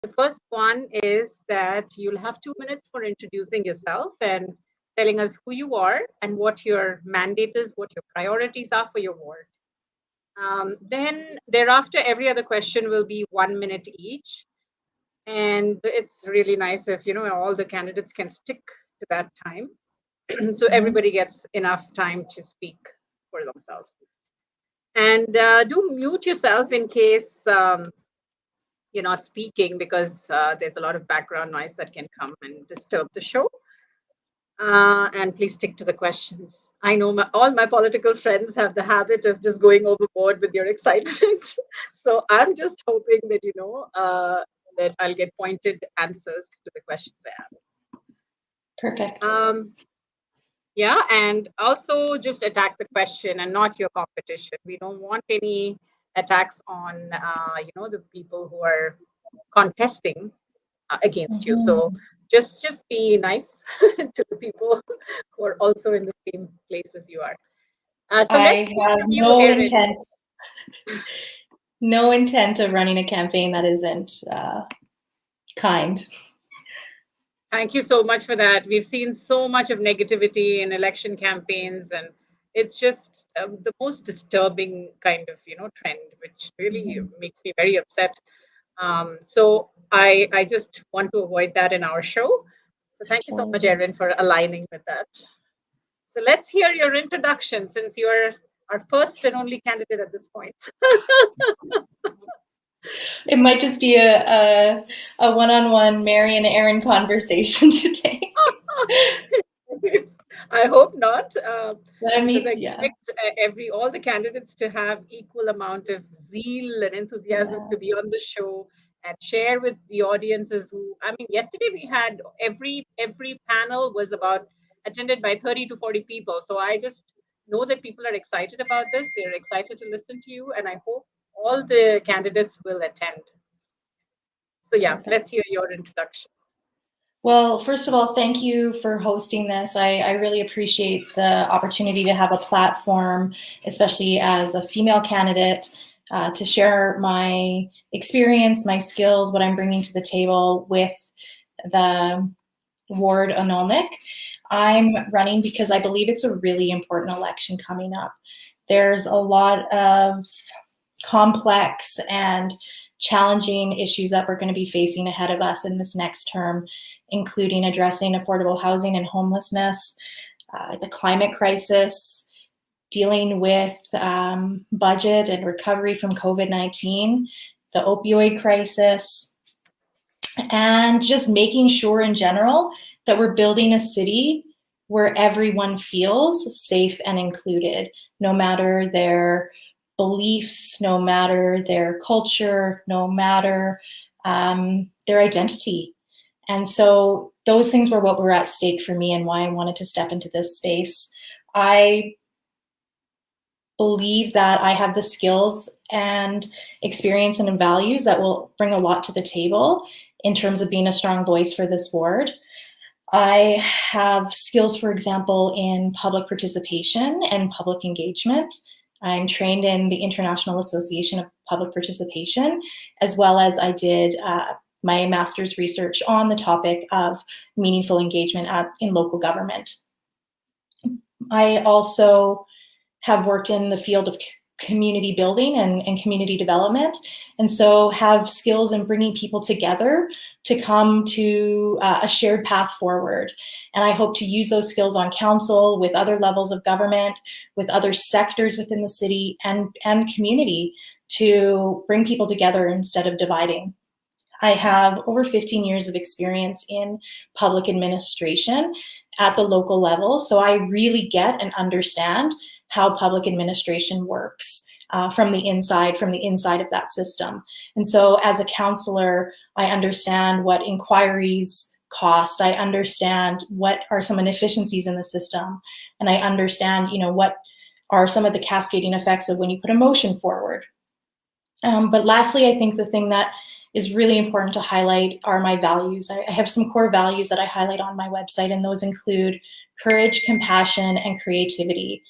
The first one is that you'll have 2 minutes for introducing yourself and telling us who you are and what your mandate is, what your priorities are for your ward. Then thereafter, every other question will be 1 minute each. And it's really nice if, all the candidates can stick to that time. So everybody gets enough time to speak for themselves. And do mute yourself in case you're not speaking, because there's a lot of background noise that can come and disturb the show. And please stick to the questions. I know all my political friends have the habit of just going overboard with your excitement. So I'm just hoping that, that I'll get pointed answers to the questions I ask. Perfect. Yeah, and also just attack the question and not your competition. We don't want any attacks on, the people who are contesting against you. So just be nice to the people who are also in the same place as you are. So I have no Erin. intent of running a campaign that isn't kind. Thank you so much for that. We've seen so much of negativity in election campaigns, and it's just the most disturbing kind of trend, which really makes me very upset. So I just want to avoid that in our show. So thank you so much, Erin, for aligning with that. So let's hear your introduction, since you're our first and only candidate at this point. It might just be a one-on-one Mary and Erin conversation today. I hope not. But I mean, expect all the candidates to have equal amount of zeal and enthusiasm to be on the show and share with the audiences yesterday we had every panel was attended by 30 to 40 people. So I just know that people are excited about this. They're excited to listen to you, and I hope all the candidates will attend. So yeah, let's hear your introduction. Well, first of all, thank you for hosting this. I really appreciate the opportunity to have a platform, especially as a female candidate, to share my experience, my skills, what I'm bringing to the table with the ward Anirniq. I'm running because I believe it's a really important election coming up. There's a lot of complex and challenging issues that we're going to be facing ahead of us in this next term, including addressing affordable housing and homelessness, the climate crisis, dealing with budget and recovery from COVID-19, the opioid crisis, and just making sure in general that we're building a city where everyone feels safe and included, no matter their beliefs, no matter their culture, no matter their identity. And so those things were what were at stake for me and why I wanted to step into this space. I believe that I have the skills and experience and values that will bring a lot to the table in terms of being a strong voice for this ward. I have skills, for example, in public participation and public engagement. I'm trained in the International Association of Public Participation, as well as I did my master's research on the topic of meaningful engagement in local government. I also have worked in the field of community building and community development, and so have skills in bringing people together to come to a shared path forward. And I hope to use those skills on council, with other levels of government, with other sectors within the city and community, to bring people together instead of dividing. I have over 15 years of experience in public administration at the local level, so I really get and understand how public administration works from the inside of that system. And so as a counselor, I understand what inquiries cost. I understand what are some inefficiencies in the system. And I understand, what are some of the cascading effects of when you put a motion forward. But lastly, I think the thing that is really important to highlight are my values. I have some core values that I highlight on my website, and those include courage, compassion, and creativity.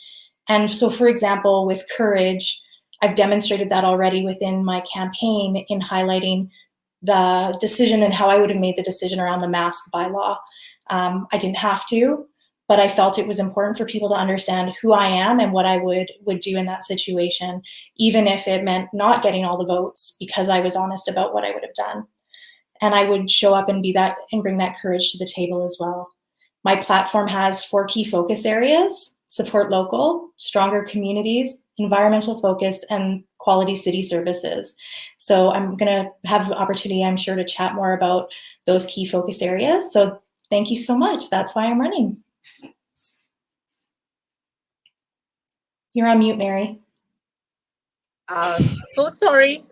And so, for example, with courage, I've demonstrated that already within my campaign in highlighting the decision and how I would have made the decision around the mask bylaw. I didn't have to, but I felt it was important for people to understand who I am and what I would do in that situation, even if it meant not getting all the votes, because I was honest about what I would have done. And I would show up and be that and bring that courage to the table as well. My platform has 4 key focus areas: support local, stronger communities, environmental focus, and quality city services. So I'm going to have an opportunity, I'm sure, to chat more about those key focus areas. So thank you so much. That's why I'm running. You're on mute, Mary. So sorry.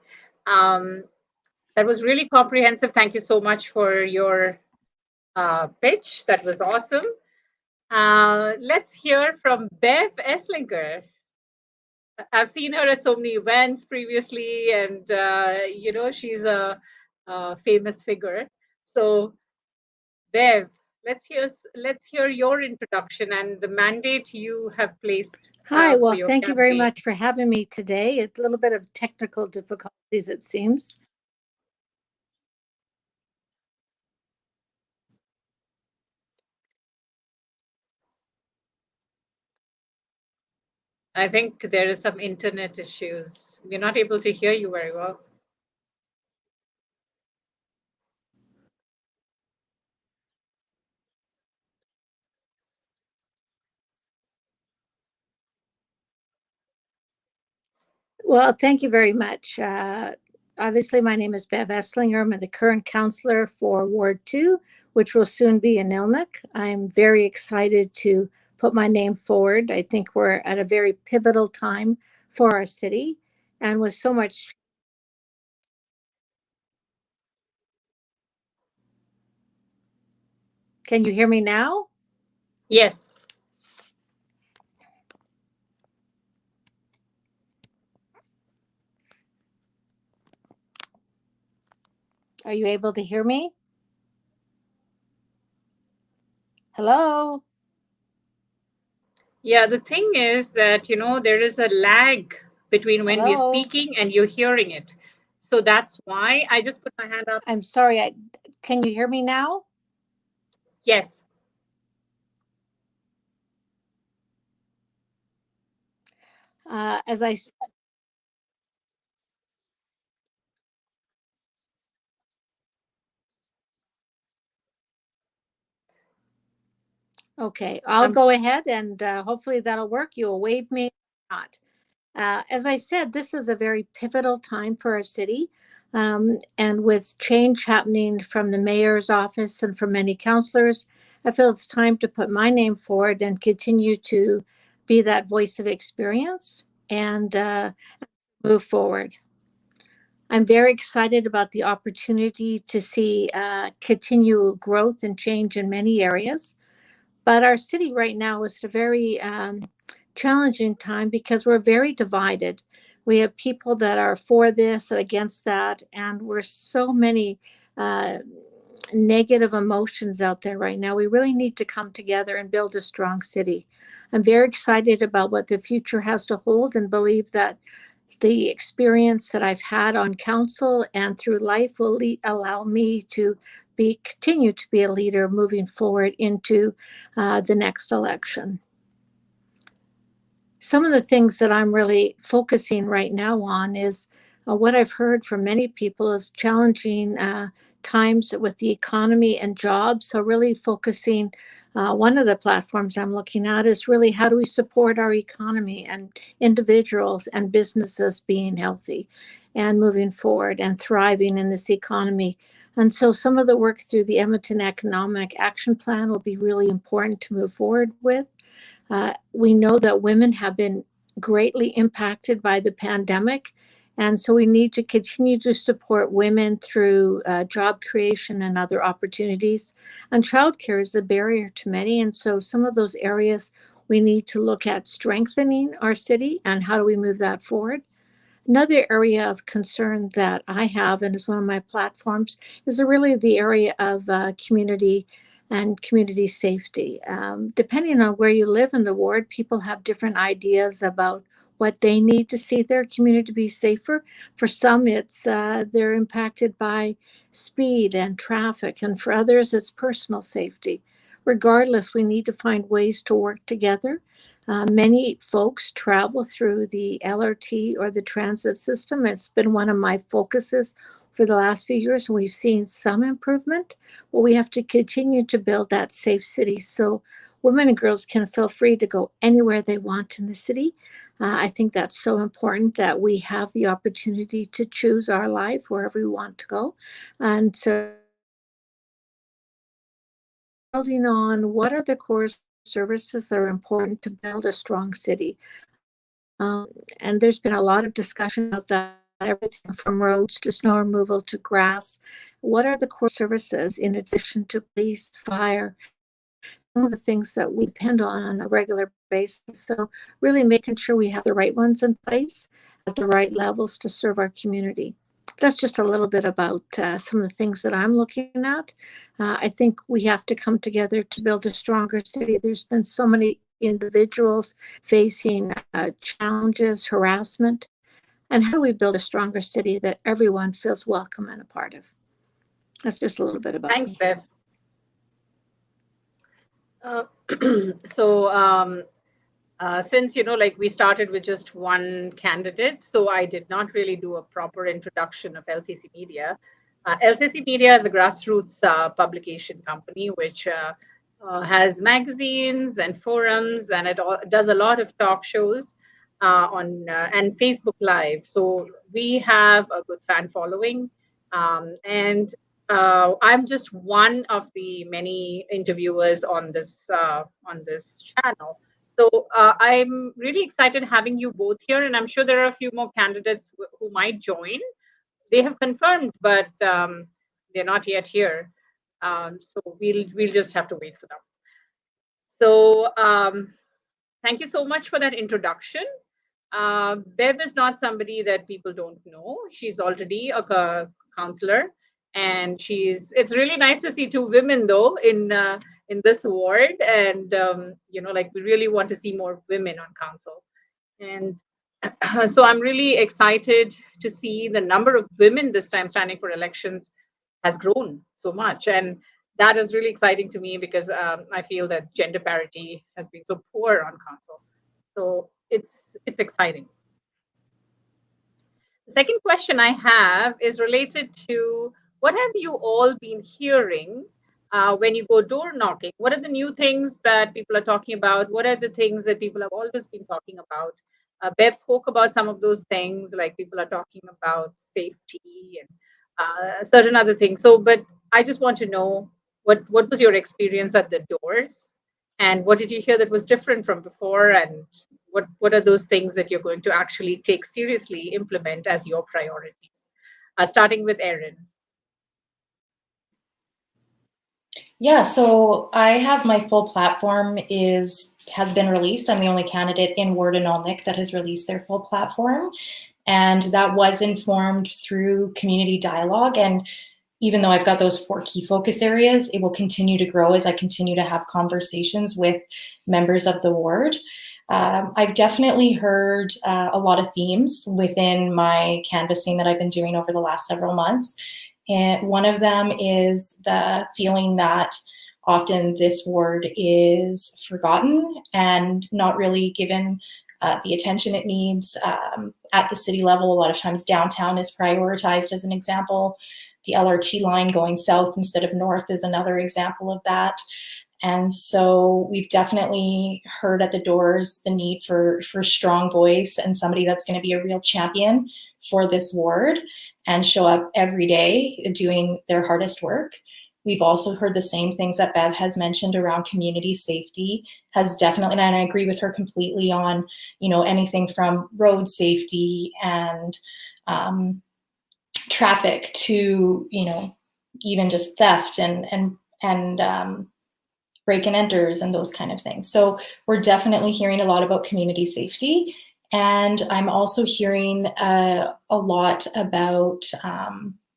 That was really comprehensive. Thank you so much for your pitch. That was awesome. Let's hear from Bev Essinger. I've seen her at so many events previously, and she's a famous figure. So, Bev, let's hear your introduction and the mandate you have placed Hi, for well, your thank you very campaign. much for having me today. It's a little bit of technical difficulties, it seems. I think there is some internet issues. We're not able to hear you very well. Well, thank you very much. Obviously, my name is Bev Essinger. I'm the current councillor for Ward 2, which will soon be Anirniq. I'm very excited to put my name forward. I think we're at a very pivotal time for our city, and with so much. Can you hear me now? Yes. Are you able to hear me? Hello? Yeah, the thing is that, there is a lag between when we're Hello? speaking and you're hearing it. So that's why I just put my hand up. I'm sorry. Can you hear me now? Yes. As I Okay, I'll go ahead and hopefully that'll work. You'll wave me or not. As I said, this is a very pivotal time for our city. And with change happening from the mayor's office and from many councillors, I feel it's time to put my name forward and continue to be that voice of experience and move forward. I'm very excited about the opportunity to see continual growth and change in many areas. But our city right now is a very challenging time because we're very divided. We have people that are for this and against that, and we're so many negative emotions out there right now. We really need to come together and build a strong city. I'm very excited about what the future has to hold and believe that the experience that I've had on council and through life will allow me to continue to be a leader moving forward into the next election. Some of the things that I'm really focusing right now on is what I've heard from many people is challenging times with the economy and jobs. So really focusing, one of the platforms I'm looking at is really how do we support our economy and individuals and businesses being healthy and moving forward and thriving in this economy. And so some of the work through the Edmonton Economic Action Plan will be really important to move forward with. We know that women have been greatly impacted by the pandemic. And so we need to continue to support women through job creation and other opportunities. And childcare is a barrier to many. And so some of those areas we need to look at strengthening our city and how do we move that forward. Another area of concern that I have and is one of my platforms is really the area of community and community safety. Depending on where you live in the ward, people have different ideas about what they need to see their community to be safer. For some, it's they're impacted by speed and traffic, and for others, it's personal safety. Regardless, we need to find ways to work together. Many folks travel through the LRT or the transit system. It's been one of my focuses for the last few years, and we've seen some improvement. But we have to continue to build that safe city so women and girls can feel free to go anywhere they want in the city. I think that's so important that we have the opportunity to choose our life wherever we want to go. And so, building on what are the core services that are important to build a strong city. And there's been a lot of discussion about that, everything from roads to snow removal to grass. What are the core services in addition to police, fire, some of the things that we depend on a regular basis? So really making sure we have the right ones in place at the right levels to serve our community. That's just a little bit about some of the things that I'm looking at. I think we have to come together to build a stronger city. There's been so many individuals facing challenges, harassment, and how do we build a stronger city that everyone feels welcome and a part of? That's just a little bit about Thanks, me. Bev. Uh, so since like we started with just one candidate, so I did not really do a proper introduction of LCC Media. LCC Media is a grassroots publication company which has magazines and forums, and it does a lot of talk shows on and Facebook Live. So we have a good fan following, and I'm just one of the many interviewers on this channel. So I'm really excited having you both here, and I'm sure there are a few more candidates who might join. They have confirmed, but they're not yet here. So we'll just have to wait for them. So thank you so much for that introduction. Bev is not somebody that people don't know. She's already a counselor, and it's really nice to see two women though in this ward, and like we really want to see more women on council. And so I'm really excited to see the number of women this time standing for elections has grown so much, and that is really exciting to me because I feel that gender parity has been so poor on council. So it's exciting. The second question I have is related to what have you all been hearing when you go door knocking? What are the new things that people are talking about? What are the things that people have always been talking about? Bev spoke about some of those things, like people are talking about safety and certain other things. So, but I just want to know what was your experience at the doors, and what did you hear that was different from before, and what are those things that you're going to actually take seriously, implement as your priorities? Starting with Erin. Yeah, so I have my full platform has been released. I'm the only candidate in Ward and Alnick that has released their full platform. And that was informed through community dialogue. And even though I've got those 4 key focus areas, it will continue to grow as I continue to have conversations with members of the ward. I've definitely heard a lot of themes within my canvassing that I've been doing over the last several months. And one of them is the feeling that often this ward is forgotten and not really given the attention it needs at the city level. A lot of times downtown is prioritized as an example. The LRT line going south instead of north is another example of that. And so we've definitely heard at the doors the need for strong voice and somebody that's going to be a real champion for this ward and show up every day doing their hardest work. We've also heard the same things that Bev has mentioned around community safety has definitely, and I agree with her completely on, anything from road safety and traffic to, even just theft and break and enters and those kind of things. So we're definitely hearing a lot about community safety. And I'm also hearing a lot about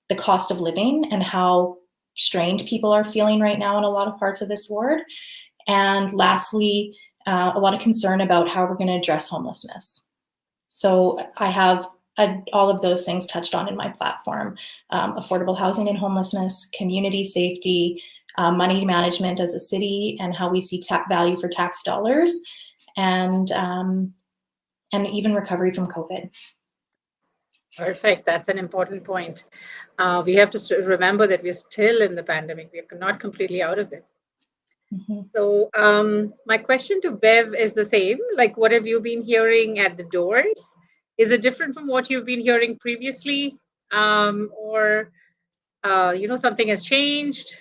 the cost of living and how strained people are feeling right now in a lot of parts of this ward. And lastly, a lot of concern about how we're going to address homelessness. So I have all of those things touched on in my platform: affordable housing and homelessness, community safety, money management as a city, and how we see value for tax dollars, and even recovery from COVID. Perfect. That's an important point. We have to remember that we're still in the pandemic. We're not completely out of it. Mm-hmm. So my question to Bev is the same. Like, what have you been hearing at the doors? Is it different from what you've been hearing previously? Or, something has changed?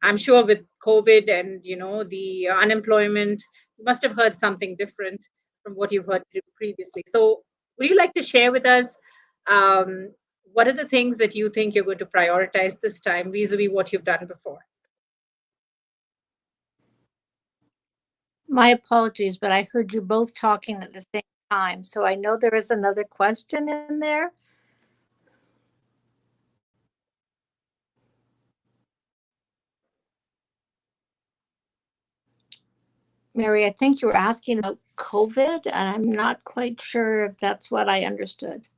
I'm sure with COVID and, the unemployment, you must have heard something different from what you've heard previously. So would you like to share with us what are the things that you think you're going to prioritize this time vis-a-vis what you've done before? My apologies, but I heard you both talking at the same time. So I know there is another question in there. Mary, I think you were asking about COVID, and I'm not quite sure if that's what I understood.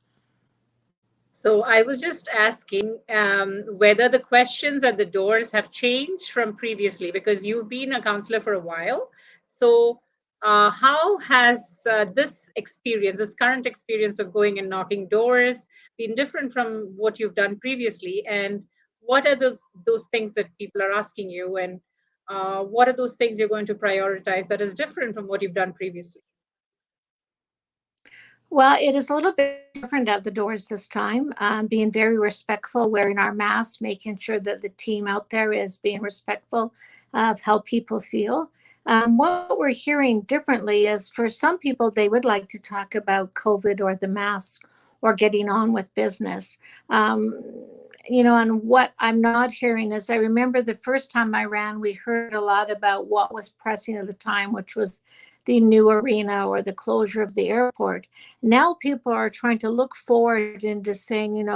So I was just asking whether the questions at the doors have changed from previously, because you've been a counselor for a while. So how has this experience, this current experience of going and knocking doors, been different from what you've done previously? And what are those things that people are asking you? And what are those things you're going to prioritize that is different from what you've done previously? Well, it is a little bit different at the doors this time, being very respectful, wearing our masks, making sure that the team out there is being respectful of how people feel. What we're hearing differently is for some people, they would like to talk about COVID or the mask or getting on with business. And what I'm not hearing is I remember the first time I ran, we heard a lot about what was pressing at the time, which was the new arena or the closure of the airport. Now people are trying to look forward into saying,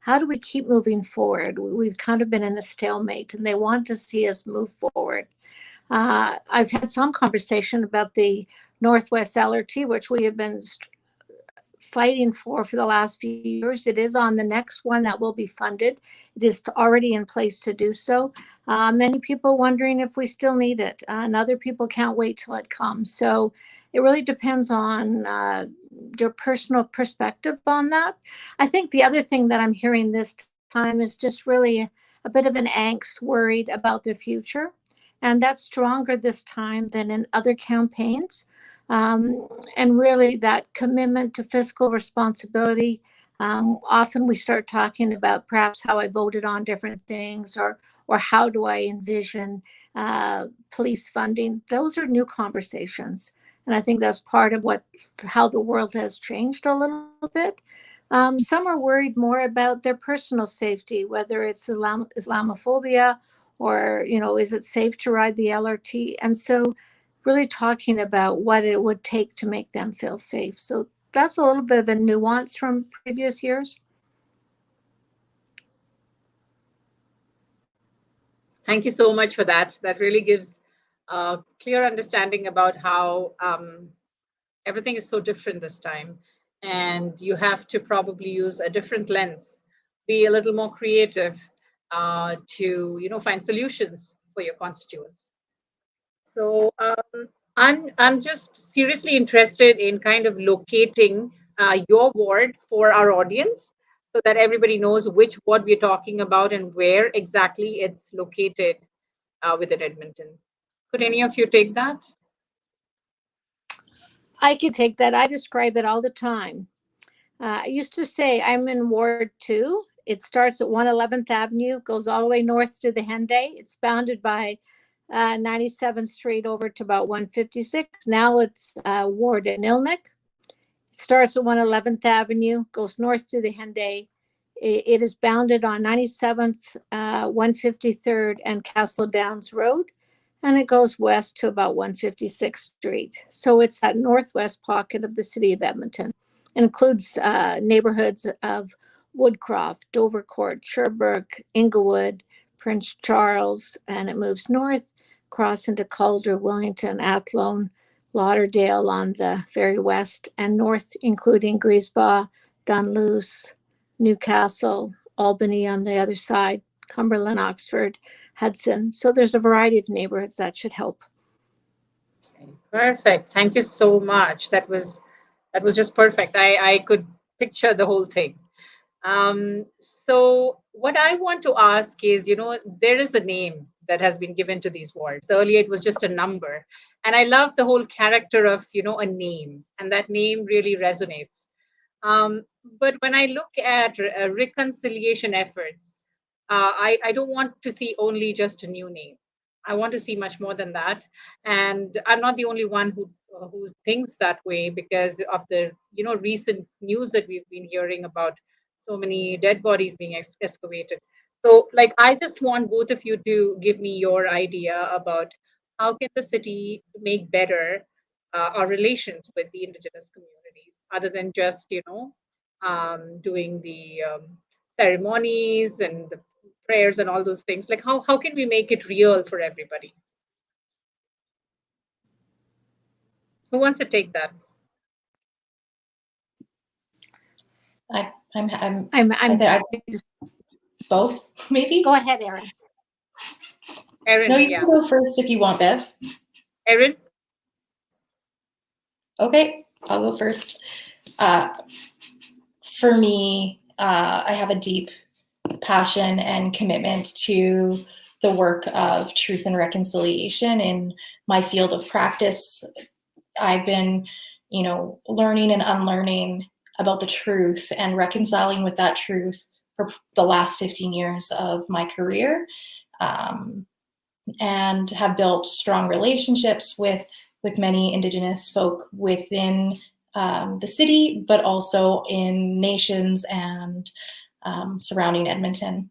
how do we keep moving forward? We've kind of been in a stalemate and they want to see us move forward. I've had some conversation about the Northwest LRT, which we have been fighting for the last few years. It is on the next one that will be funded. It is already in place to do so. Many people wondering if we still need it, and other people can't wait till it comes. So it really depends on your personal perspective on that. I think the other thing that I'm hearing this time is just really a bit of an angst, worried about the future. And that's stronger this time than in other campaigns. And really that commitment to fiscal responsibility. Often we start talking about perhaps how I voted on different things, or how do I envision police funding. Those are new conversations. And I think that's part of how the world has changed a little bit. Some are worried more about their personal safety, whether it's Islamophobia or, is it safe to ride the LRT? And so really talking about what it would take to make them feel safe. So that's a little bit of a nuance from previous years. Thank you so much for that. That really gives a clear understanding about how everything is so different this time. And you have to probably use a different lens, be a little more creative to find solutions for your constituents. So I'm just seriously interested in kind of locating your ward for our audience so that everybody knows which ward we're talking about and where exactly it's located within Edmonton. Could any of you take that? I could take that. I describe it all the time. I used to say I'm in Ward 2. It starts at 111th Avenue, goes all the way north to the Henday. It's bounded by 97th Street over to about 156. Now it's Ward Anirniq. It starts at 111th Avenue, goes north to the Henday. It is bounded on 97th, 153rd, and Castle Downs Road, and it goes west to about 156th Street. So it's that northwest pocket of the city of Edmonton. It includes neighborhoods of Woodcroft, Dovercourt, Sherbrooke, Inglewood, Prince Charles, and it moves north, cross into Calder, Wellington, Athlone, Lauderdale on the very west, and north, including Griesbach, Dunluce, Newcastle, Albany on the other side, Cumberland, Oxford, Hudson. So there's a variety of neighborhoods that should help. Perfect. Thank you so much. That was just perfect. I could picture the whole thing. So what I want to ask is, there is a name that has been given to these wards. Earlier, it was just a number, and I love the whole character of, a name, and that name really resonates. But when I look at reconciliation efforts, I don't want to see only just a new name. I want to see much more than that. And I'm not the only one who thinks that way because of the recent news that we've been hearing about so many dead bodies being excavated. So, like, I just want both of you to give me your idea about how can the city make better our relations with the indigenous communities, other than just doing the ceremonies and the prayers and all those things. Like, how can we make it real for everybody? Who wants to take that? I both, maybe. Go ahead, Erin. Erin, No, you can go first if you want, Bev. Erin? Okay, I'll go first. For me, I have a deep passion and commitment to the work of truth and reconciliation in my field of practice. I've been, learning and unlearning about the truth and reconciling with that truth for the last 15 years of my career, and have built strong relationships with many Indigenous folk within the city, but also in nations and surrounding Edmonton.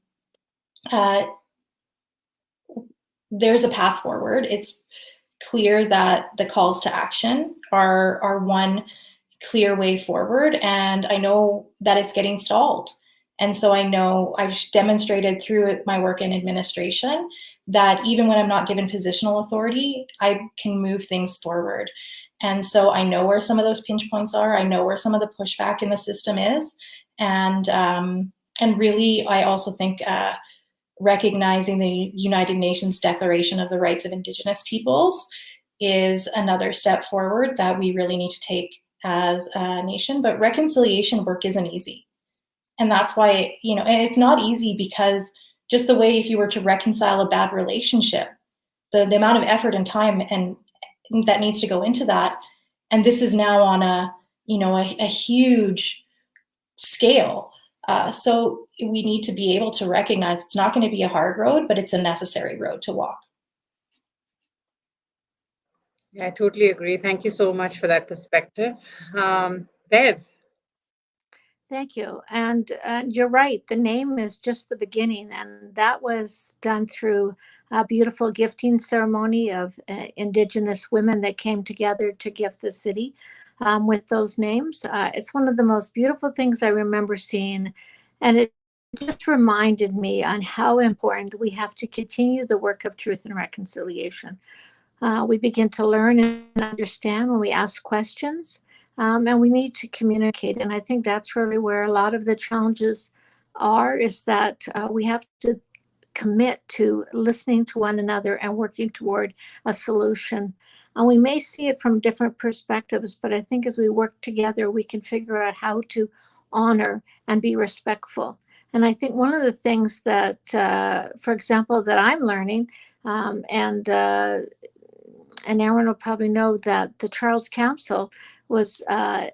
There's a path forward. It's clear that the calls to action are one clear way forward, and I know that it's getting stalled. And so I know I've demonstrated through my work in administration that even when I'm not given positional authority, I can move things forward. And so I know where some of those pinch points are. I know where some of the pushback in the system is. And really, I also think recognizing the United Nations Declaration of the Rights of Indigenous Peoples is another step forward that we really need to take as a nation. But reconciliation work isn't easy. And that's why, and it's not easy because just the way if you were to reconcile a bad relationship, the amount of effort and time and that needs to go into that. And this is now on a huge scale. So we need to be able to recognize it's not going to be a hard road, but it's a necessary road to walk. Yeah, I totally agree. Thank you so much for that perspective. Bev? Thank you. And you're right. The name is just the beginning. And that was done through a beautiful gifting ceremony of Indigenous women that came together to gift the city with those names. It's one of the most beautiful things I remember seeing. And it just reminded me on how important we have to continue the work of truth and reconciliation. We begin to learn and understand when we ask questions. And we need to communicate. And I think that's really where a lot of the challenges are, is that we have to commit to listening to one another and working toward a solution. And we may see it from different perspectives, but I think as we work together, we can figure out how to honor and be respectful. And I think one of the things that, for example, that I'm learning, and Erin will probably know that the Charles Council was the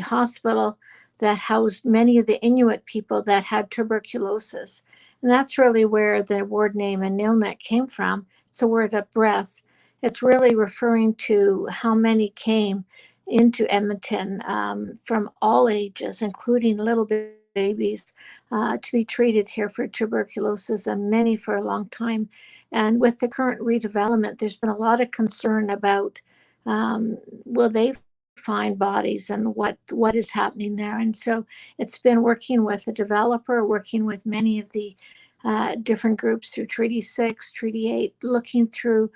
hospital that housed many of the Inuit people that had tuberculosis. And that's really where the word name Anirniq came from. It's a word of breath. It's really referring to how many came into Edmonton from all ages, including little babies, to be treated here for tuberculosis, and many for a long time. And with the current redevelopment, there's been a lot of concern about will they find bodies and what is happening there. And so it's been working with a developer, working with many of the different groups through Treaty 6, Treaty 8, looking through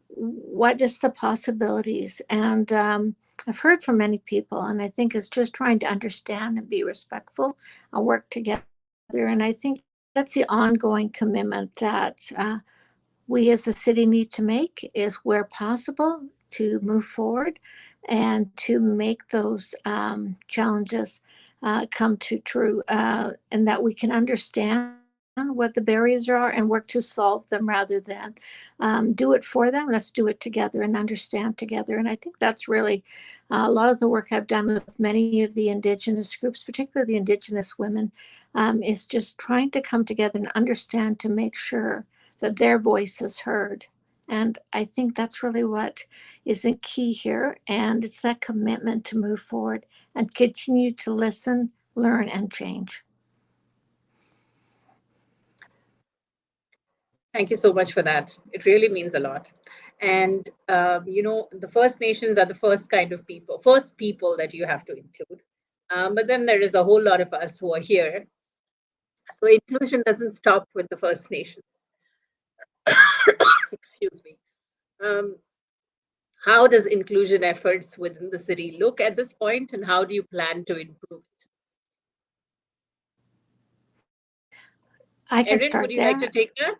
what is the possibilities. And I've heard from many people, and I think it's just trying to understand and be respectful and work together. And I think that's the ongoing commitment that we as a city need to make, is where possible to move forward and to make those challenges come to true, and that we can understand what the barriers are and work to solve them rather than do it for them. Let's do it together and understand together. And I think that's really a lot of the work I've done with many of the Indigenous groups, particularly the Indigenous women, is just trying to come together and understand to make sure that their voice is heard. And I think that's really what is the key here. And it's that commitment to move forward and continue to listen, learn, and change. Thank you so much for that. It really means a lot. And, the First Nations are the first people that you have to include. But then there is a whole lot of us who are here. So inclusion doesn't stop with the First Nations. Excuse me. Um, how does inclusion efforts within the city look at this point, and how do you plan to improve it? I can Erin, start would you like there. to take that?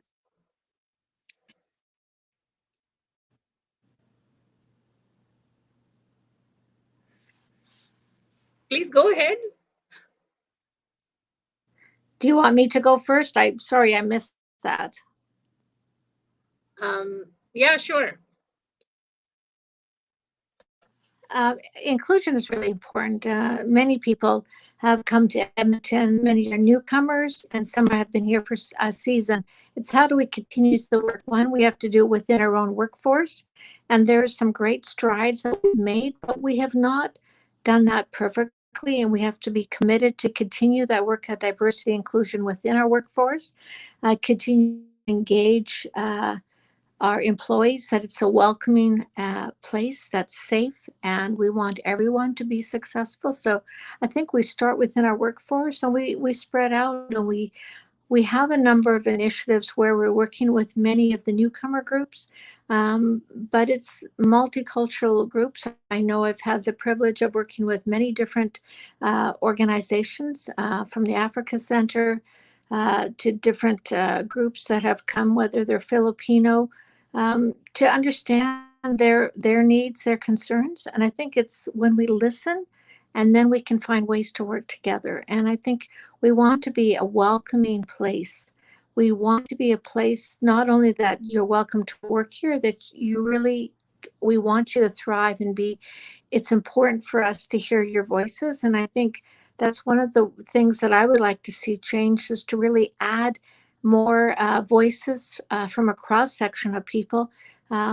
Please go ahead. Do you want me to go first? I'm sorry, I missed that. Yeah, sure. Inclusion is really important. Many people have come to Edmonton, many are newcomers, and some have been here for a season. It's how do we continue the work? One, we have to do it within our own workforce, and there's some great strides that we've made, but we have not done that perfectly, and we have to be committed to continue that work at diversity inclusion within our workforce, continue to engage our employees, that it's a welcoming place that's safe, and we want everyone to be successful. So I think we start within our workforce, and we spread out, and we have a number of initiatives where we're working with many of the newcomer groups, but it's multicultural groups. I know I've had the privilege of working with many different organizations, from the Africa Center to different groups that have come, whether they're Filipino, to understand their needs, their concerns. And I think it's when we listen, and then we can find ways to work together. And I think we want to be a welcoming place. We want to be a place not only that you're welcome to work here, that we want you to thrive and be. It's important for us to hear your voices. And I think that's one of the things that I would like to see change, is to really add more voices from a cross section of people,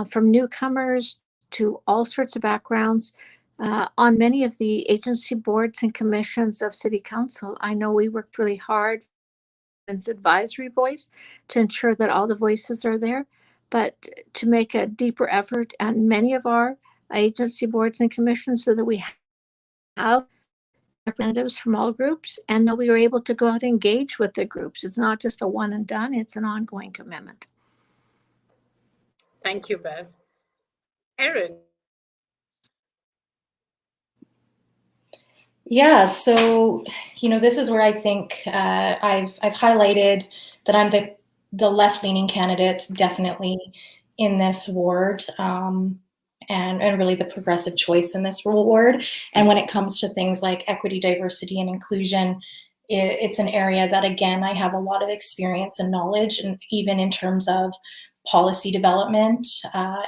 from newcomers to all sorts of backgrounds. On many of the agency boards and commissions of City Council, I know we worked really hard as advisory voice to ensure that all the voices are there, but to make a deeper effort on many of our agency boards and commissions, so that we have representatives from all groups, and that we were able to go out and engage with the groups. It's not just a one and done, it's an ongoing commitment. Thank you, Bev. Erin. Yeah, so this is where I think I've highlighted that I'm the left-leaning candidate, definitely in this ward, and really the progressive choice in this ward. And when it comes to things like equity, diversity, and inclusion, it's an area that, again, I have a lot of experience and knowledge, and even in terms of policy development,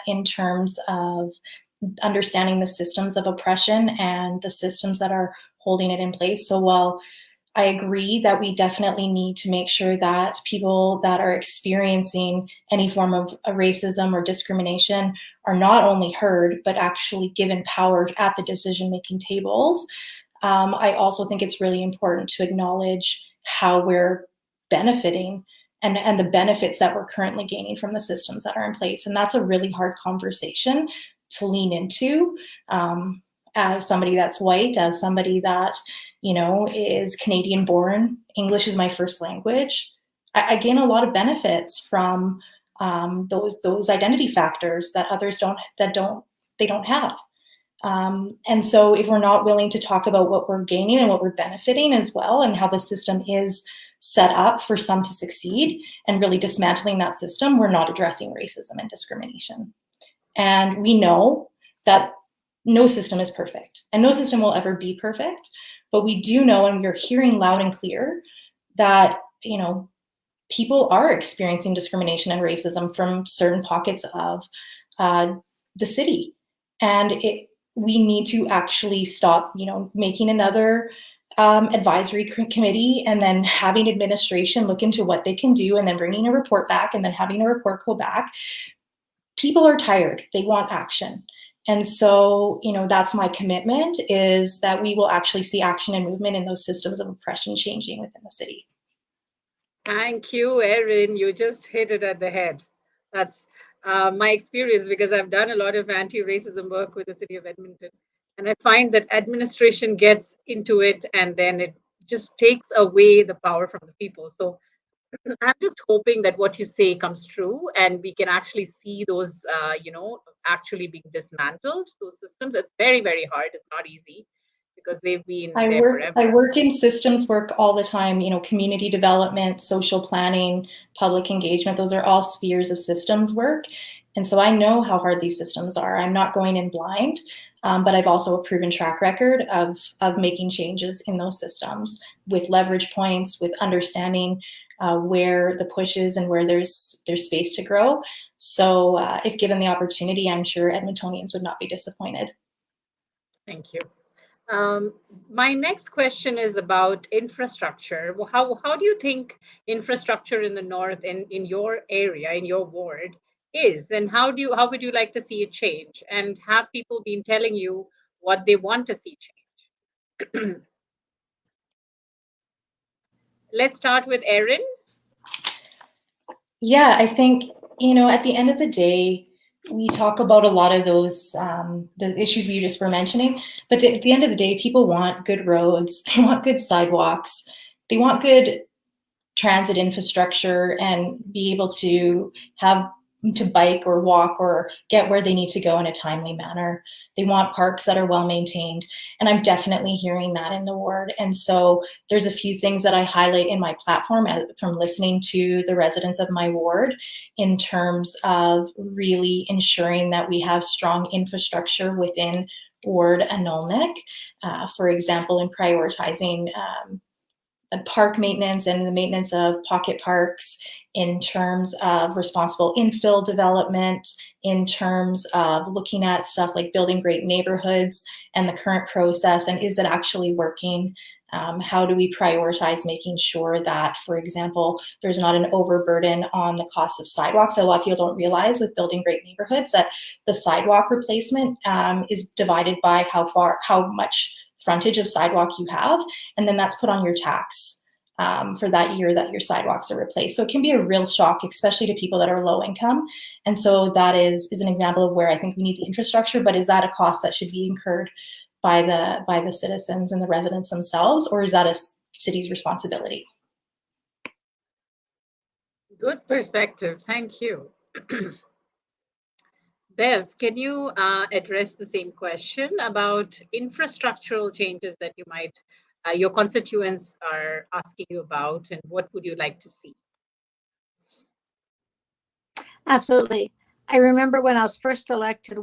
in terms of understanding the systems of oppression and the systems that are holding it in place. So while I agree that we definitely need to make sure that people that are experiencing any form of racism or discrimination are not only heard, but actually given power at the decision-making tables, I also think it's really important to acknowledge how we're benefiting and the benefits that we're currently gaining from the systems that are in place. And that's a really hard conversation to lean into, as somebody that's white, as somebody that, is Canadian born. English is my first language. I gain a lot of benefits from those identity factors that others don't have. And so if we're not willing to talk about what we're gaining and what we're benefiting as well, and how the system is set up for some to succeed, and really dismantling that system, we're not addressing racism and discrimination. And we know that no system is perfect, and no system will ever be perfect, but we do know, and we're hearing loud and clear, that, you know, people are experiencing discrimination and racism from certain pockets of the city. And we need to actually stop, you know, making another advisory committee and then having administration look into what they can do and then bringing a report back and then having a report go back. People are tired. They want action. And so, you know, that's my commitment, is that we will actually see action and movement in those systems of oppression changing within the city. Thank you, Erin. You just hit it at the head. That's my experience, because I've done a lot of anti-racism work with the city of Edmonton. And I find that administration gets into it and then it just takes away the power from the people. So I'm just hoping that what you say comes true and we can actually see those, actually being dismantled, those systems. It's very, very hard. It's not easy because they've been there forever. I work in systems work all the time, you know, community development, social planning, public engagement. Those are all spheres of systems work. And so I know how hard these systems are. I'm not going in blind, but I've also a proven track record of making changes in those systems with leverage points, with understanding where the push is and where there's space to grow. So if given the opportunity, I'm sure Edmontonians would not be disappointed. Thank you. My next question is about infrastructure. How do you think infrastructure in the north, in your area, in your ward, is, and how would you like to see it change? And have people been telling you what they want to see change? Let's start with Erin. Yeah, I think, you know, at the end of the day, we talk about a lot of those the issues we just were mentioning, but at the end of the day, people want good roads, they want good sidewalks, they want good transit infrastructure, and be able to bike or walk or get where they need to go in a timely manner. They want parks that are well maintained, and I'm definitely hearing that in the ward. And so there's a few things that I highlight in my platform from listening to the residents of my ward, in terms of really ensuring that we have strong infrastructure within Ward Anirniq. For example, in prioritizing park maintenance and the maintenance of pocket parks, in terms of responsible infill development, in terms of looking at stuff like building great neighborhoods and the current process, and is it actually working? How do we prioritize making sure that, for example, there's not an overburden on the cost of sidewalks? A lot of people don't realize with building great neighborhoods that the sidewalk replacement is divided by how much frontage of sidewalk you have, and then that's put on your tax for that year that your sidewalks are replaced. So it can be a real shock, especially to people that are low income. And so that is an example of where I think we need the infrastructure, but is that a cost that should be incurred by the citizens and the residents themselves, or is that a city's responsibility? Good perspective. Thank you. Bev, can you address the same question about infrastructural changes that you might, your constituents are asking you about, and what would you like to see? Absolutely. I remember when I was first elected,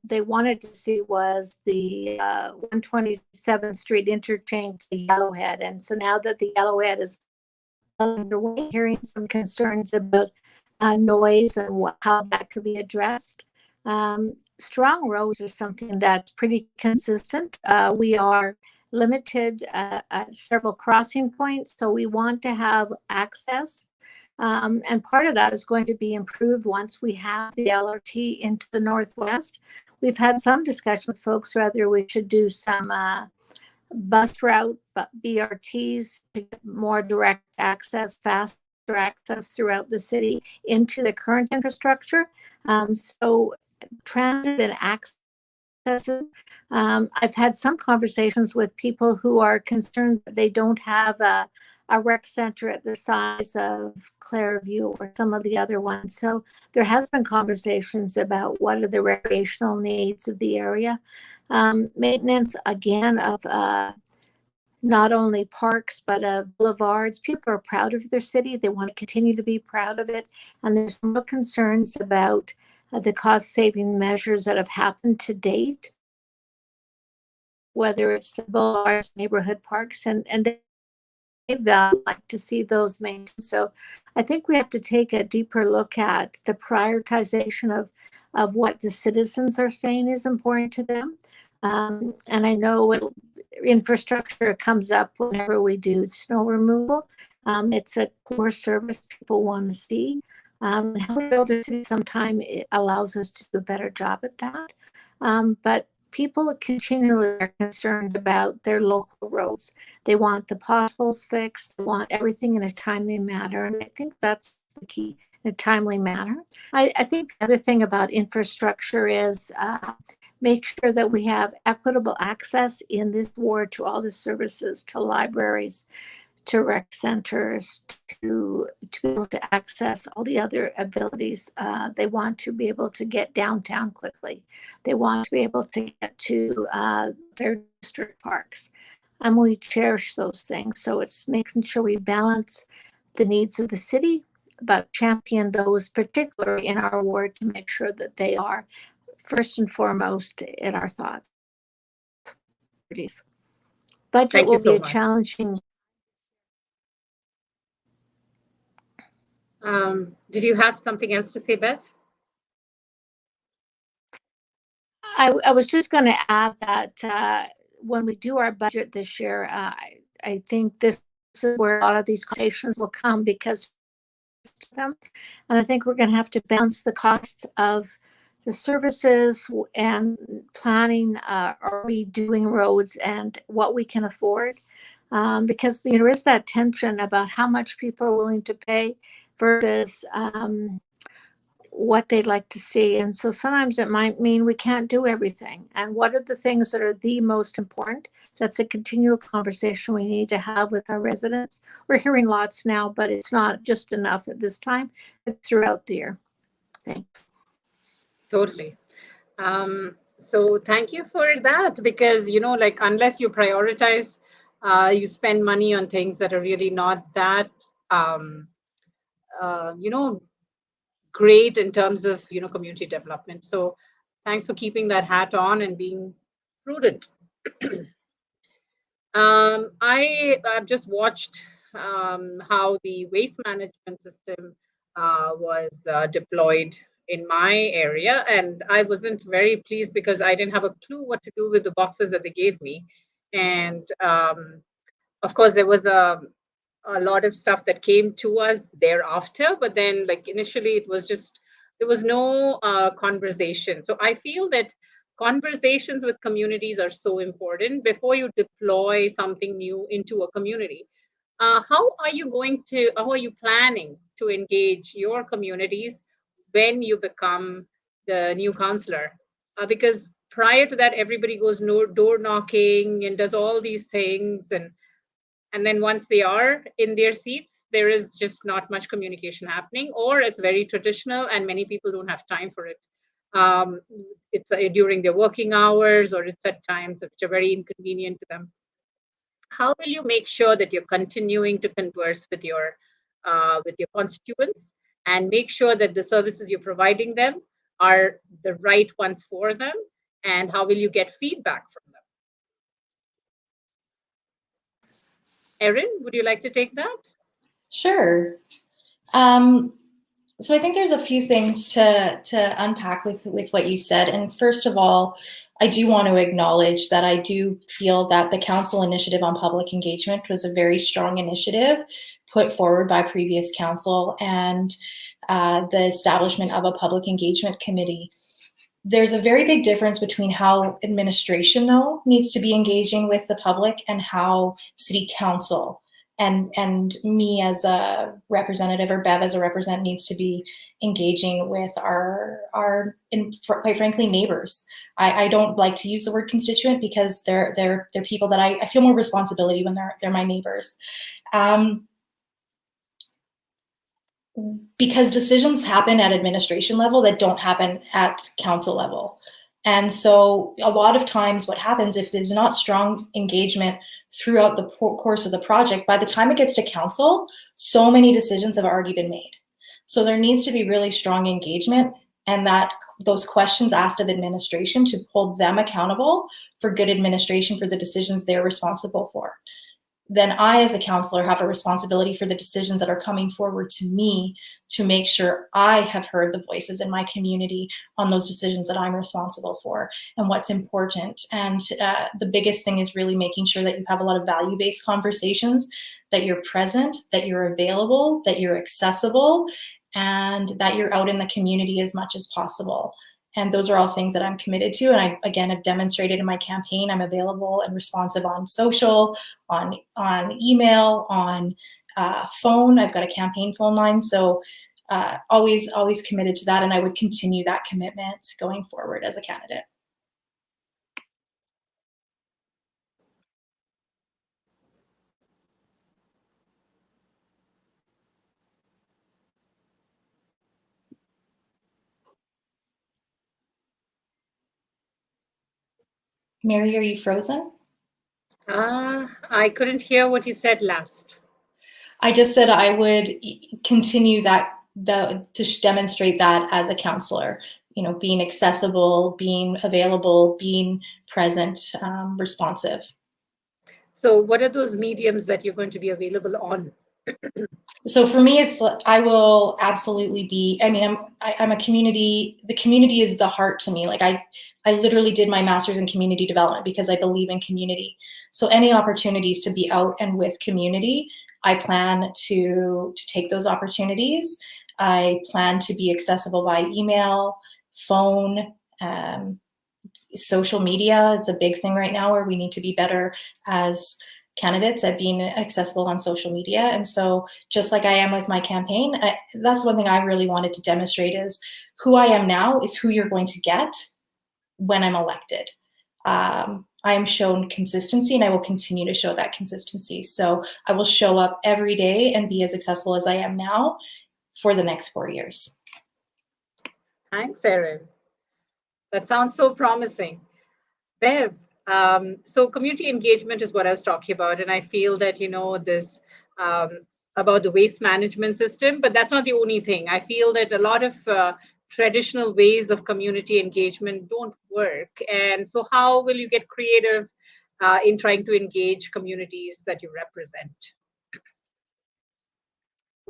they wanted to see was the 127th Street interchange to Yellowhead. And so now that the Yellowhead is underway, hearing some concerns about noise and how that could be addressed. Strong roads are something that's pretty consistent. We are limited at several crossing points, so we want to have access. And part of that is going to be improved once we have the LRT into the Northwest. We've had some discussion with folks whether we should do some bus route, but BRTs to get more direct access, faster access throughout the city into the current infrastructure. So transit and access. I've had some conversations with people who are concerned that they don't have a a rec center at the size of Clairview or some of the other ones. So there has been conversations about what are the recreational needs of the area. Maintenance, again, of not only parks, but of boulevards. People are proud of their city. They want to continue to be proud of it. And there's no concerns about the cost-saving measures that have happened to date, whether it's the boulevards, neighborhood parks, and they like to see those maintained. So I think we have to take a deeper look at the prioritization of what the citizens are saying is important to them. And I know infrastructure comes up whenever we do snow removal. It's a core service people want to see. How we build a city sometime it allows us to do a better job at that. But people continually are concerned about their local roads. They want the potholes fixed. They want everything in a timely manner. And I think that's the key, in a timely manner. I think the other thing about infrastructure is make sure that we have equitable access in this ward to all the services, to libraries, to rec centers, to be able to access all the other abilities. They want to be able to get downtown quickly. They want to be able to get to their district parks. And we cherish those things. So it's making sure we balance the needs of the city, but champion those particularly in our ward to make sure that they are first and foremost in our thoughts. Budget will be a challenging. Did you have something else to say, Bev? I was just going to add that when we do our budget this year, I think this is where a lot of these conversations will come because them, and I think we're going to have to balance the cost of the services and planning. Are we doing roads and what we can afford? Because there is that tension about how much people are willing to pay versus what they'd like to see. And so sometimes it might mean we can't do everything. And what are the things that are the most important? That's a continual conversation we need to have with our residents. We're hearing lots now, but it's not just enough at this time. It's throughout the year. Thanks. Totally. So thank you for that, because, like, unless you prioritize, you spend money on things that are really not that, great in terms of, community development. So thanks for keeping that hat on and being prudent. I've just watched how the waste management system was deployed in my area, and I wasn't very pleased because I didn't have a clue what to do with the boxes that they gave me. And of course, there was a lot of stuff that came to us thereafter, but then, like, initially it was just, there was no conversation. So I feel that conversations with communities are so important before you deploy something new into a community. How are you planning to engage your communities when you become the new counselor? Because prior to that, everybody goes door knocking and does all these things, and then once they are in their seats, there is just not much communication happening, or it's very traditional and many people don't have time for it. It's during their working hours, or it's at times which are very inconvenient to them. How will you make sure that you're continuing to converse with your constituents and make sure that the services you're providing them are the right ones for them? And how will you get feedback from them? Erin, would you like to take that? Sure. So I think there's a few things to unpack with what you said. And first of all, I do want to acknowledge that I do feel that the Council Initiative on Public Engagement was a very strong initiative put forward by previous council, and the establishment of a public engagement committee. There's a very big difference between how administration, though, needs to be engaging with the public and how city council and me as a representative, or Bev as a representative, needs to be engaging with quite frankly, neighbors. I don't like to use the word constituent because they're people that I feel more responsibility when they're my neighbors. Because decisions happen at administration level that don't happen at council level. And so a lot of times what happens, if there's not strong engagement throughout the course of the project, by the time it gets to council, so many decisions have already been made. So there needs to be really strong engagement, and that those questions asked of administration to hold them accountable for good administration for the decisions they're responsible for. Then I, as a counselor, have a responsibility for the decisions that are coming forward to me to make sure I have heard the voices in my community on those decisions that I'm responsible for and what's important. And the biggest thing is really making sure that you have a lot of value-based conversations, that you're present, that you're available, that you're accessible, and that you're out in the community as much as possible. And those are all things that I'm committed to. And I, again, have demonstrated in my campaign. I'm available and responsive on social, on email, on phone. I've got a campaign phone line. So always committed to that. And I would continue that commitment going forward as a candidate. Mary, are you frozen? I couldn't hear what you said last. I just said I would continue to demonstrate that as a counselor, being accessible, being available, being present, responsive. So what are those mediums that you're going to be available on? So for me, I will absolutely be, I'm a community, the community is the heart to me. Like I literally did my master's in community development because I believe in community. So any opportunities to be out and with community, I plan to take those opportunities. I plan to be accessible by email, phone, social media. It's a big thing right now where we need to be better as candidates at being accessible on social media. And so just like I am with my campaign, that's one thing I really wanted to demonstrate is who I am now is who you're going to get when I'm elected. I am shown consistency, and I will continue to show that consistency. So I will show up every day and be as accessible as I am now for the next 4 years. Thanks, Erin. That sounds so promising. Bev, so community engagement is what I was talking about, and I feel that this about the waste management system, but that's not the only thing. I feel that a lot of traditional ways of community engagement don't work, and so how will you get creative in trying to engage communities that you represent?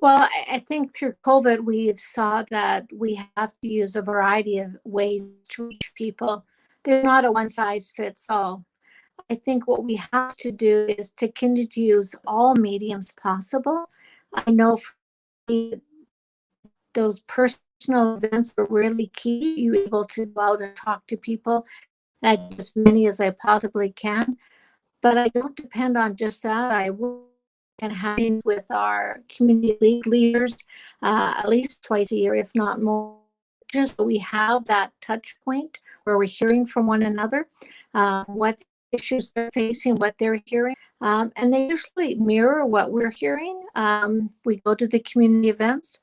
Well, I think through COVID, we've saw that we have to use a variety of ways to reach people. They're not a one size fits all. I think what we have to do is to continue to use all mediums possible. I know for me, those personal events are really key. You're able to go out and talk to people, as many as I possibly can. But I don't depend on just that. I will and having with our community league leaders at least twice a year, if not more, just so we have that touch point where we're hearing from one another, what issues they're facing, what they're hearing, and they usually mirror what we're hearing. We go to the community events.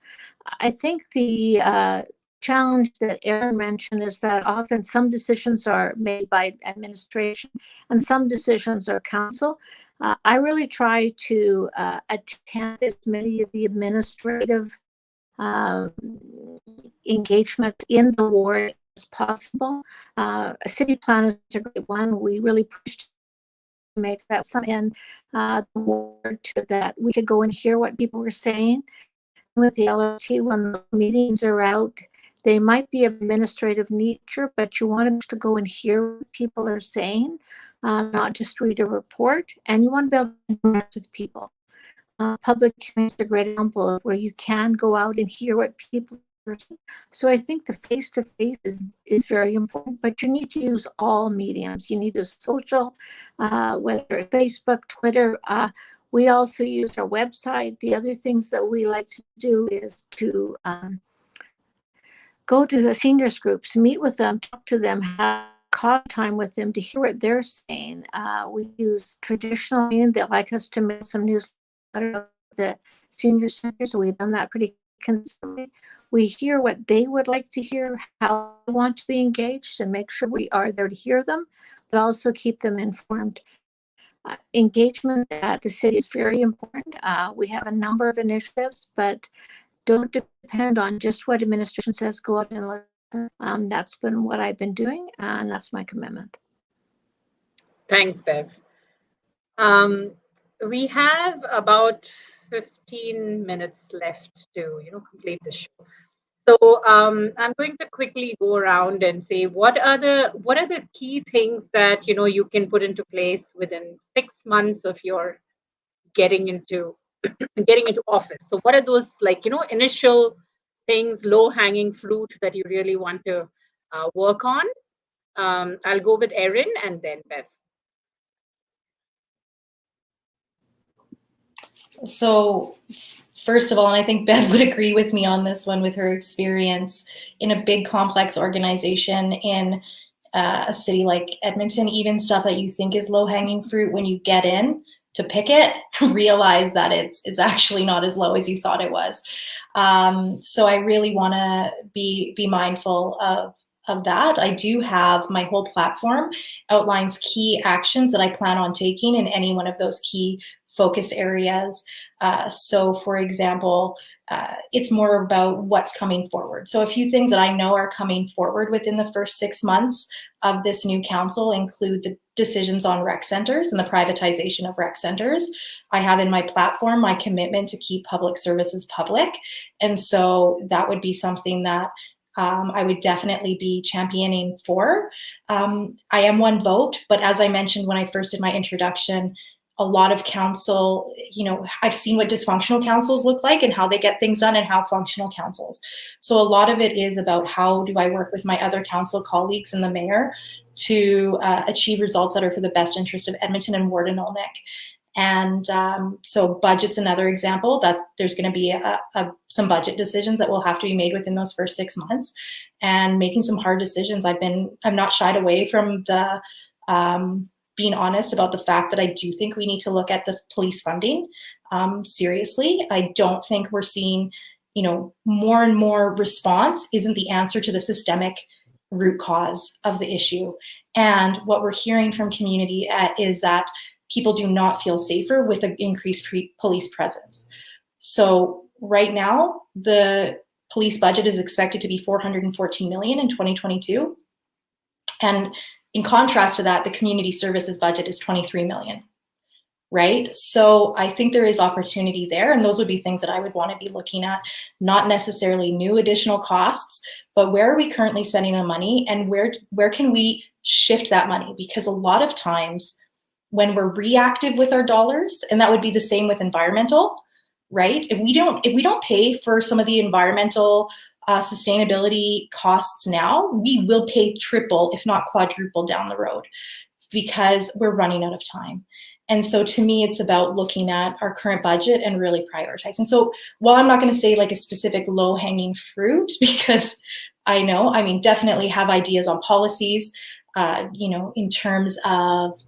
I think the challenge that Erin mentioned is that often some decisions are made by administration and some decisions are council. I really try to attend as many of the administrative engagement in the ward as possible. A city plan is a great one. We really pushed to make that some in the ward to that we could go and hear what people were saying. With the LRT, when the meetings are out, they might be of administrative nature, but you want to go and hear what people are saying, not just read a report, and you want to be able to interact with people. Public hearing is a great example of where you can go out and hear what people are saying. So I think the face-to-face is very important, but you need to use all mediums. You need a social, whether it's Facebook, Twitter, We also use our website. The other things that we like to do is to go to the seniors groups, meet with them, talk to them, have call time with them to hear what they're saying. We use traditional means. They like us to make some newsletter of the senior centers, so we've done that pretty consistently. We hear what they would like to hear, how they want to be engaged, and make sure we are there to hear them, but also keep them informed. Engagement at the city is very important. We have a number of initiatives, but don't depend on just what administration says. Go out and listen. That's been what I've been doing, and that's my commitment. Thanks, Bev. We have about 15 minutes left to, complete the show. So I'm going to quickly go around and say what are the key things that you can put into place within 6 months of your getting into office. So what are those initial things, low hanging fruit that you really want to work on? I'll go with Erin and then Bev. So first of all, and I think Bev would agree with me on this one with her experience in a big complex organization in a city like Edmonton, even stuff that you think is low hanging fruit, when you get in to pick it, realize that it's actually not as low as you thought it was. So I really want to be mindful of that. I do have my whole platform outlines key actions that I plan on taking in any one of those key focus areas. So for example, it's more about what's coming forward. So a few things that I know are coming forward within the first 6 months of this new council include the decisions on rec centers and the privatization of rec centers. I have in my platform my commitment to keep public services public. And so that would be something that I would definitely be championing for. I am one vote, but as I mentioned when I first did my introduction, a lot of council, I've seen what dysfunctional councils look like and how they get things done and how functional councils. So a lot of it is about how do I work with my other council colleagues and the mayor to achieve results that are for the best interest of Edmonton and Ward and Olnick. And so budget's another example that there's going to be some budget decisions that will have to be made within those first 6 months, and making some hard decisions. I'm not shied away from the being honest about the fact that I do think we need to look at the police funding seriously. I don't think we're seeing, more and more response isn't the answer to the systemic root cause of the issue. And what we're hearing from community is that people do not feel safer with an increased police presence. So right now, the police budget is expected to be $414 million in 2022. And in contrast to that, the community services budget is $23 million, right? So I think there is opportunity there, and those would be things that I would want to be looking at, not necessarily new additional costs, but where are we currently spending our money, and where can we shift that money? Because a lot of times when we're reactive with our dollars, and that would be the same with environmental, right? If we don't pay for some of the environmental sustainability costs now, we will pay triple, if not quadruple down the road, because we're running out of time. And so to me, it's about looking at our current budget and really prioritizing. So while I'm not going to say like a specific low hanging fruit, because definitely have ideas on policies, in terms of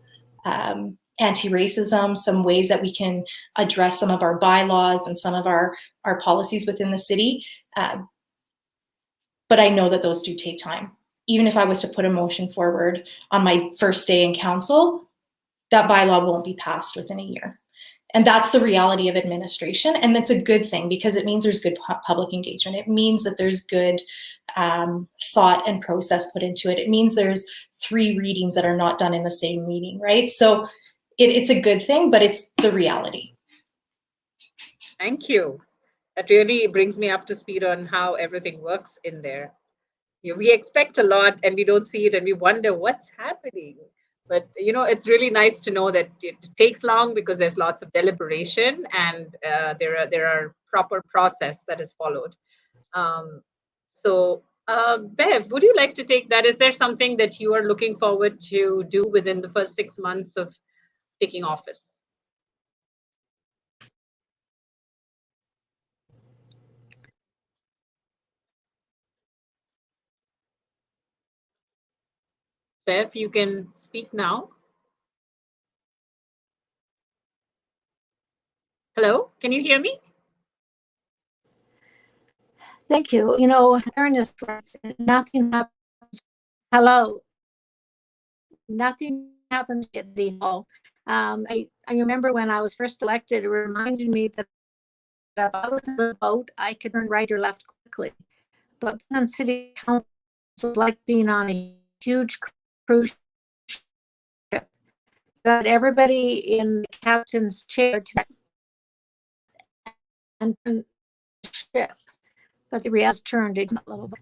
anti-racism, some ways that we can address some of our bylaws and some of our policies within the city. But I know that those do take time. Even if I was to put a motion forward on my first day in council, that bylaw won't be passed within a year. And that's the reality of administration. And that's a good thing, because it means there's good public engagement. It means that there's good thought and process put into it. It means there's 3 readings that are not done in the same meeting, right? So it's a good thing, but it's the reality. Thank you. That really brings me up to speed on how everything works in there. We expect a lot and we don't see it and we wonder what's happening. But, it's really nice to know that it takes long because there's lots of deliberation and there are proper process that is followed. So, Bev, would you like to take that? Is there something that you are looking forward to do within the first 6 months of taking office? Bev, you can speak now. Hello, can you hear me? Thank you. You know, Erin is right. Nothing happens. Hello. Nothing happens at City Hall. I remember when I was first elected, it reminded me that if I was in the boat, I could turn right or left quickly. But being on city council is like being on a huge cruise ship. Got everybody in the captain's chair to and ship, but the reality turned it a little bit.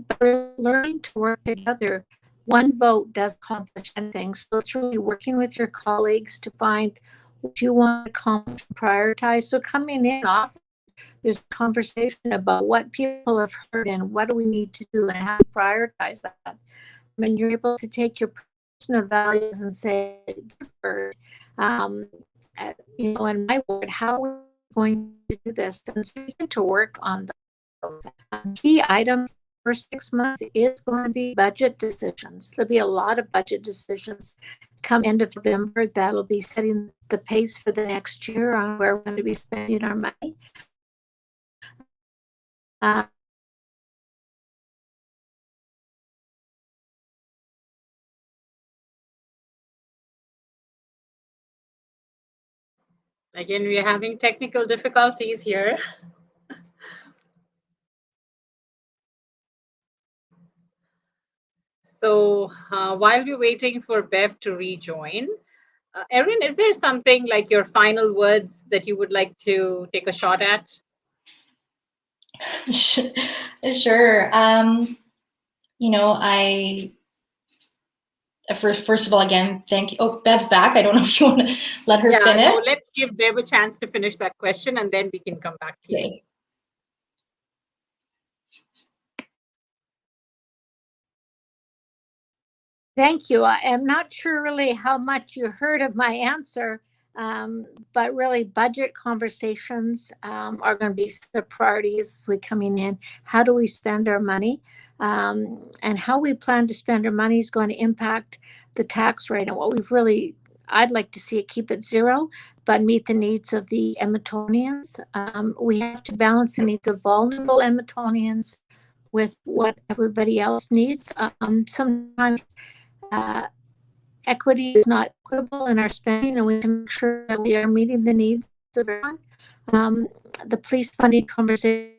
But we're learning to work together. One vote does accomplish anything. So it's really working with your colleagues to find what you want to accomplish and prioritize. So coming in often, there's a conversation about what people have heard and what do we need to do and how to prioritize that. When you're able to take your personal values and say, this word, you know, in my word, how are we going to do this? And so we get to work on those key items. First 6 months is going to be budget decisions. There'll be a lot of budget decisions come end of November. That'll be setting the pace for the next year on where we're going to be spending our money. Again, we are having technical difficulties here. So while we're waiting for Bev to rejoin, Erin, is there something like your final words that you would like to take a shot at? Sure. You know, first of all, again, thank you. Oh, Bev's back. I don't know if you want to let her finish. No, let's give Bev a chance to finish that question and then we can come back to you. Thank you. I am not sure really how much you heard of my answer, but really budget conversations are going to be the priorities we coming in. How do we spend our money? And how we plan to spend our money is going to impact the tax rate. And what we've really, I'd like to see it keep it zero, but meet the needs of the Edmontonians. We have to balance the needs of vulnerable Edmontonians with what everybody else needs. Sometimes equity is not equitable in our spending, and we have to make sure that we are meeting the needs of everyone. The police funding conversation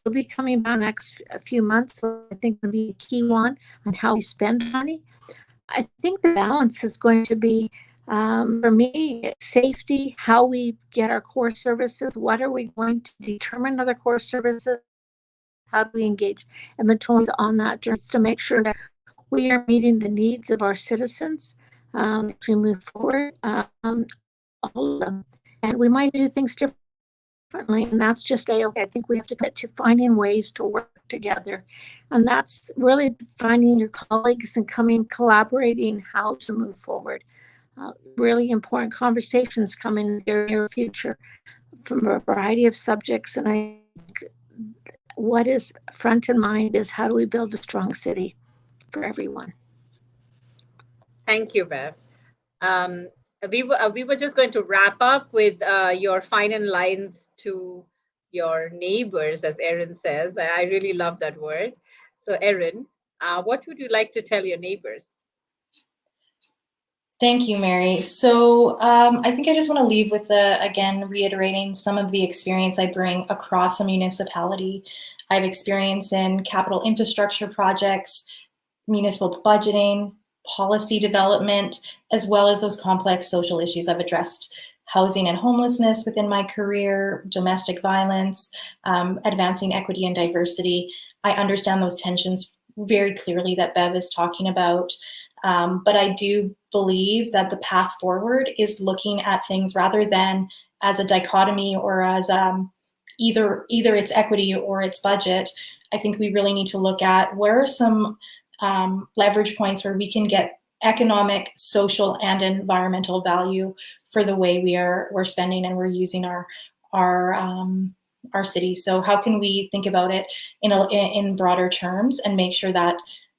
will be coming back next few months, so I think it'll be a key one on how we spend money. I think the balance is going to be, for me, safety, how we get our core services, what are we going to determine other core services, how do we engage Edmontonians on that journey to make sure that we are meeting the needs of our citizens as we move forward, all of them. And we might do things differently, and that's just okay. I think we have to get to finding ways to work together. And that's really finding your colleagues and collaborating how to move forward. Really important conversations coming in the very near future from a variety of subjects. And I think what is front in mind is how do we build a strong city for everyone. Thank you, Bev. We were just going to wrap up with your final lines to your neighbors, as Erin says. I really love that word. So, Erin, what would you like to tell your neighbors? Thank you, Mary. So I think I just want to leave with, again, reiterating some of the experience I bring across a municipality. I have experience in capital infrastructure projects, municipal budgeting, policy development, as well as those complex social issues. I've addressed housing and homelessness within my career, domestic violence, advancing equity and diversity. I understand those tensions very clearly that Bev is talking about. But I do believe that the path forward is looking at things rather than as a dichotomy or as either it's equity or it's budget. I think we really need to look at where are some leverage points where we can get economic, social, and environmental value for the way we're spending and we're using our city. So how can we think about it in broader terms and make sure that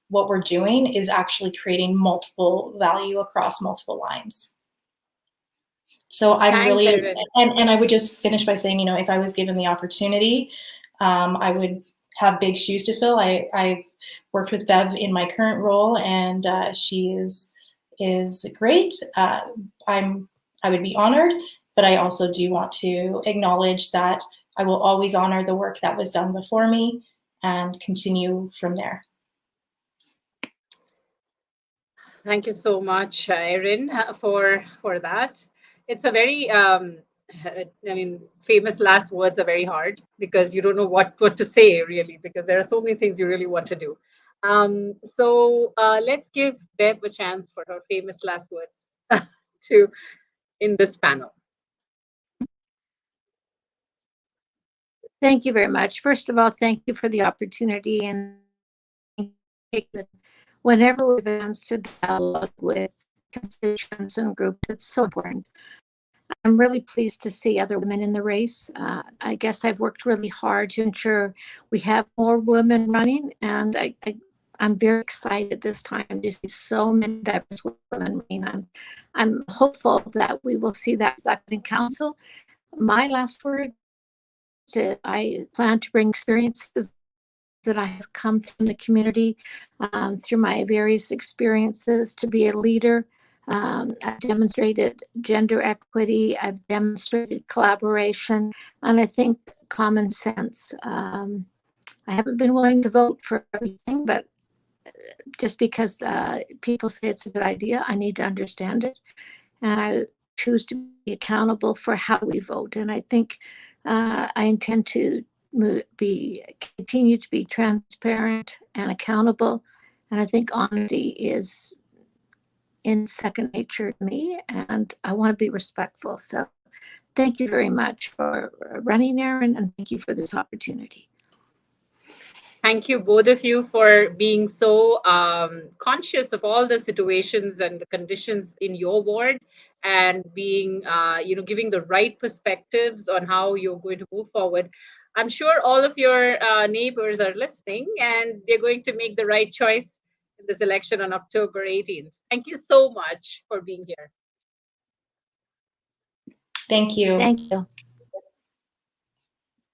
what we're doing is actually creating multiple value across multiple lines. So I'm Thanks, really, Erin. and I would just finish by saying, if I was given the opportunity, I would have big shoes to fill. I've worked with Bev in my current role, and she is great. I would be honored, but I also do want to acknowledge that I will always honor the work that was done before me and continue from there. Thank you so much, Erin, for that. It's a very, famous last words are very hard because you don't know what to say really, because there are so many things you really want to do. So let's give Bev a chance for her famous last words to in this panel. Thank you very much. First of all, thank you for the opportunity, and whenever we advance to dialogue with constituents and groups, it's so important. I'm really pleased to see other women in the race. I guess I've worked really hard to ensure we have more women running, and I'm very excited this time to see so many diverse women running. I'm hopeful that we will see that in council. My last word is I plan to bring experiences that I have come from the community, through my various experiences, to be a leader. I've demonstrated gender equity, I've demonstrated collaboration, and I think common sense. I haven't been willing to vote for everything, but just because people say it's a good idea, I need to understand it. And I choose to be accountable for how we vote. And I think I intend to continue to be transparent and accountable. And I think honesty is in second nature to me, and I want to be respectful. So thank you very much for running, Erin, and thank you for this opportunity. Thank you, both of you, for being so conscious of all the situations and the conditions in your ward, and being, giving the right perspectives on how you're going to move forward. I'm sure all of your neighbors are listening, and they're going to make the right choice in this election on October 18th. Thank you so much for being here. Thank you. Thank you.